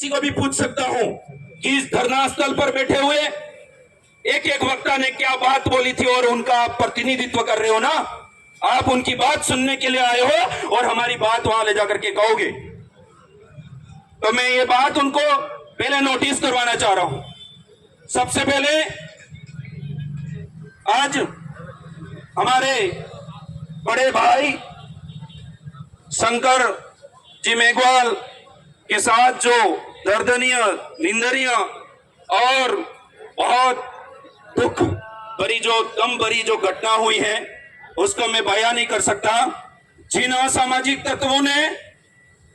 किसी को भी पूछ सकता हूं कि इस धरना स्थल पर बैठे हुए एक एक वक्ता ने क्या बात बोली थी और उनका आप प्रतिनिधित्व कर रहे हो ना। आप उनकी बात सुनने के लिए आए हो और हमारी बात वहां ले जाकर के कहोगे। तो मैं ये बात उनको पहले नोटिस करवाना चाह रहा हूं। सबसे पहले आज हमारे बड़े भाई शंकर जी मेघवाल के साथ जो दर्दनीय, निंदनीय और बहुत दुख भरी जो दम भरी जो घटना हुई है उसको मैं बयान नहीं कर सकता। जिन असामाजिक तत्वों ने,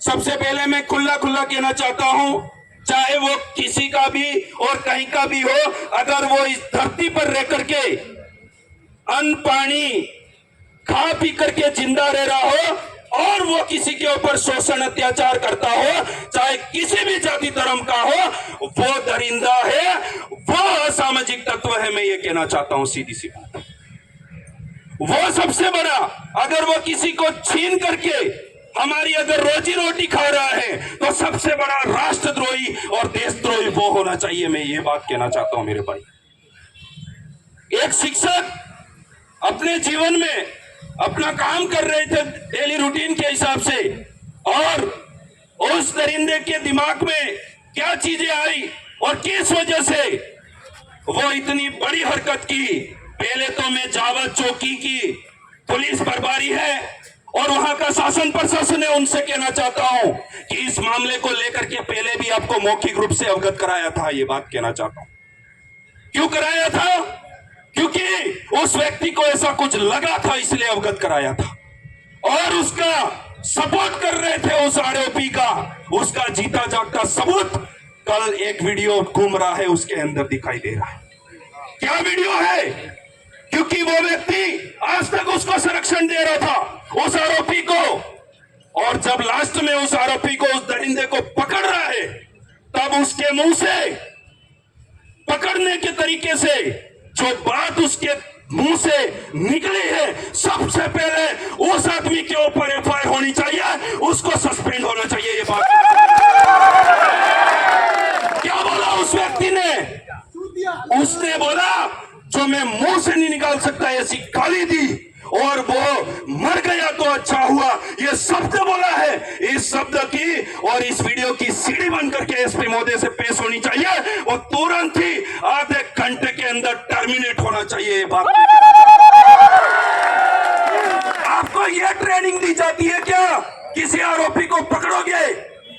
सबसे पहले मैं खुला खुला कहना चाहता हूं, चाहे वो किसी का भी और कहीं का भी हो, अगर वो इस धरती पर रह करके अन्न पानी खा पी करके जिंदा रह रहा हो और वो किसी के ऊपर शोषण अत्याचार करता हो, चाहे किसी भी जाति धर्म का हो, वो दरिंदा है, वो असामाजिक तत्व है। मैं ये कहना चाहता हूं सीधी सी बात। वो सबसे बड़ा, अगर वो किसी को छीन करके हमारी अगर रोजी रोटी खा रहा है तो सबसे बड़ा राष्ट्रद्रोही और देशद्रोही वो होना चाहिए। मैं ये बात कहना चाहता हूं मेरे भाई। एक शिक्षक अपने जीवन में अपना काम कर रहे थे डेली रूटीन के हिसाब से, और उस दरिंदे के दिमाग में क्या चीजें आई और किस वजह से वो इतनी बड़ी हरकत की। पहले तो मैं जावद चौकी की पुलिस बर्बारी है और वहां का शासन प्रशासन है, उनसे कहना चाहता हूं कि इस मामले को लेकर के पहले भी आपको मौखिक रूप से अवगत कराया था। ये बात कहना चाहता हूं। क्यों कराया था? क्योंकि उस व्यक्ति को ऐसा कुछ लगा था, इसलिए अवगत कराया था। और उसका सपोर्ट कर रहे थे उस आरोपी का, उसका जीता जागता सबूत कल एक वीडियो घूम रहा है, उसके अंदर दिखाई दे रहा है। क्या वीडियो है? क्योंकि वो व्यक्ति आज तक उसको संरक्षण दे रहा था, उस आरोपी को, और जब लास्ट में उस आरोपी को, उस दरिंदे को पकड़ रहा है, तब उसके मुंह से पकड़ने के तरीके से जो बात उसके मुंह से निकली है, सबसे पहले उस आदमी के ऊपर एफआईआर होनी चाहिए, उसको सस्पेंड होना चाहिए। ये बात क्या बोला उस व्यक्ति ने? उसने बोला जो मैं मुंह से नहीं निकाल सकता, ऐसी गाली दी, और वो मर गया तो अच्छा हुआ, ये शब्द बोला है। इस शब्द की और इस वीडियो की सीडी बन करके एसपी महोदय से पेश होनी चाहिए और तुरंत ही आधे घंटे के अंदर टर्मिनेट होना चाहिए। बात आपको यह ट्रेनिंग दी जाती है क्या? किसी आरोपी को पकड़ोगे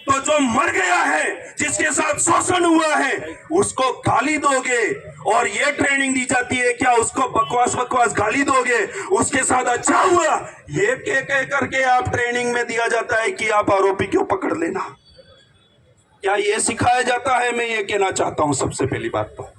तो जो मर गया है, जिसके साथ शोषण हुआ है, उसको गाली दोगे, और ये ट्रेनिंग दी जाती है क्या? उसको बकवास बकवास गाली दोगे, उसके साथ अच्छा हुआ, ये कह करके आप ट्रेनिंग में दिया जाता है कि आप आरोपी क्यों पकड़ लेना। क्या ये सिखाया जाता है? मैं ये कहना चाहता हूं सबसे पहली बात तो,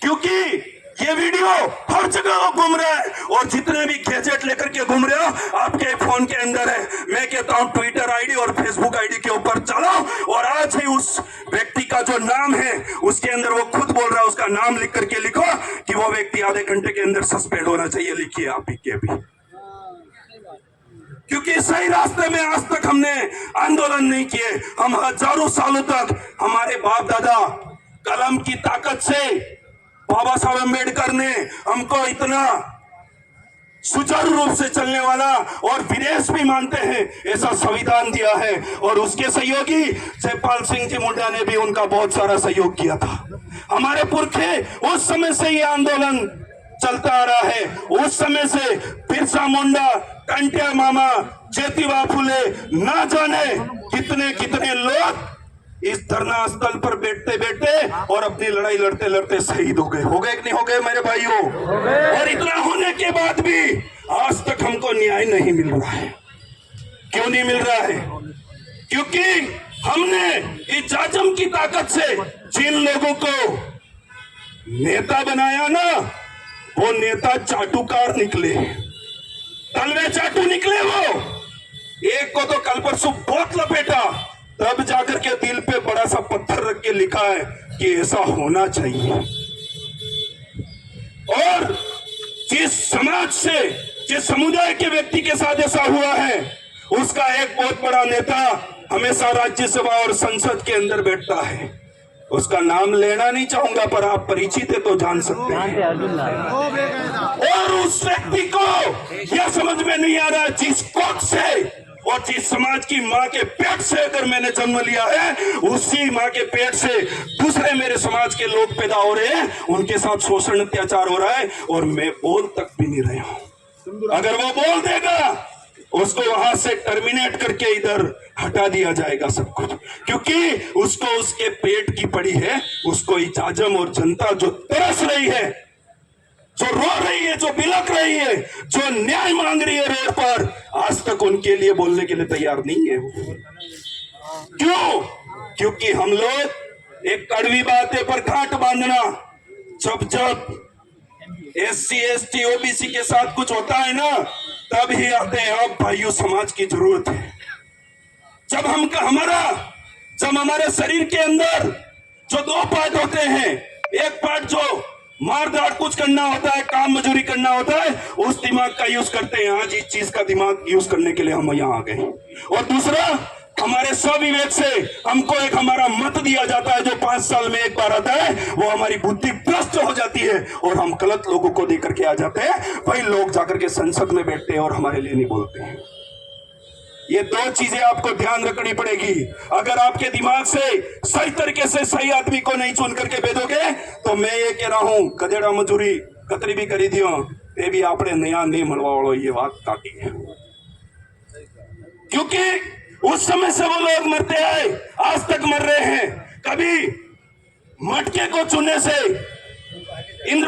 क्योंकि ये वीडियो हर जगह घूम रहा है और जितने भी गैजेट लेकर के घूम रहे हो आपके फोन के अंदर है। मैं कहता हूं ट्विटर आईडी और फेसबुक आईडी के ऊपर चलो और आज ही उस व्यक्ति का जो नाम है उसके अंदर, वो खुद बोल रहा है, उसका नाम लिख करके लिखो कि वो व्यक्ति आधे घंटे के अंदर सस्पेंड होना चाहिए। लिखिए आप भी अभी, क्योंकि सही रास्ते में आज तक हमने आंदोलन नहीं किए। हम हजारों सालों तक हमारे बाप दादा कलम की ताकत से, बाबा साहब अम्बेडकर ने हमको इतना सुचारू रूप से चलने वाला और विदेश भी मानते हैं ऐसा संविधान दिया है, और उसके सहयोगी जयपाल सिंह जी मुंडा ने भी उनका बहुत सारा सहयोग किया था। हमारे पुरखे उस समय से ये आंदोलन चलता आ रहा है, उस समय से बिरसा मुंडा, कंटिया मामा, ज्योतिबा फुले, ना जाने कितने कितने लोग इस धरना स्थल पर बैठते बैठते और अपनी लड़ाई लड़ते लड़ते शहीद हो गए। हो गए कि नहीं हो गए मेरे भाइयों? और इतना होने के बाद भी आज तक हमको न्याय नहीं मिल रहा है। क्यों नहीं मिल रहा है? क्योंकि हमने इस जाजम की ताकत से जिन लोगों को नेता बनाया ना, वो नेता चाटुकार निकले, तलवे चाटू निकले। वो एक को तो कल परसों बहुत लपेटा, तब जाकर के दिल पे बड़ा सा पत्थर रख के लिखा है कि ऐसा होना चाहिए। और जिस समाज से, जिस समुदाय के व्यक्ति के साथ ऐसा हुआ है, उसका एक बहुत बड़ा नेता हमेशा राज्यसभा और संसद के अंदर बैठता है, उसका नाम लेना नहीं चाहूंगा, पर आप परिचित है तो जान सकते हैं। और उस व्यक्ति को यह समझ में नहीं आ रहा जिस कोख से और जिस समाज की माँ के पेट से अगर मैंने जन्म लिया है, उसी माँ के पेट से दूसरे मेरे समाज के लोग पैदा हो रहे हैं, उनके साथ शोषण अत्याचार हो रहा है और मैं बोल तक भी नहीं रहा हूं। अगर वो बोल देगा, उसको वहां से टर्मिनेट करके इधर हटा दिया जाएगा सब कुछ, क्योंकि उसको उसके पेट की पड़ी है। उसको इजाजम और जनता जो तरस रही है, जो रो रही है, जो बिलक रही है, जो न्याय मांग रही है रोड पर, आज तक उनके लिए बोलने के लिए तैयार नहीं है। क्यों? क्योंकि हम लोग एक कड़वी बातें पर घाट बांधना, जब जब SC ST OBC के साथ कुछ होता है ना, तब ही आते हैं अब भाइयों समाज की जरूरत है। जब हमारे शरीर के अंदर जो दो पार्ट होते हैं, एक पार्ट जो मार दाड़ कुछ करना होता है, काम मजूरी करना होता है, उस दिमाग का यूज करते हैं। आज इस चीज का दिमाग यूज करने के लिए हम यहाँ आ गए। और दूसरा, हमारे स्वविवेक से हमको एक हमारा मत दिया जाता है जो 5 साल में एक बार आता है, वो हमारी बुद्धि भ्रष्ट हो जाती है और हम गलत लोगों को देकर के आ जाते हैं। भाई लोग जाकर के संसद में बैठते हैं और हमारे लिए नहीं बोलते हैं। ये दो चीजें आपको ध्यान रखनी पड़ेगी। अगर आपके दिमाग से सही तरीके से सही आदमी को नहीं चुन करके भेजोगे, तो मैं ये कह रहा हूं, गधेड़ा मजूरी कतरी भी करी दियो, ये भी आपने नया नहीं मलवा वालों ये बात काटी है। क्योंकि उस समय से वो लोग मरते आए, आज तक मर रहे हैं। कभी मटके को चुनने से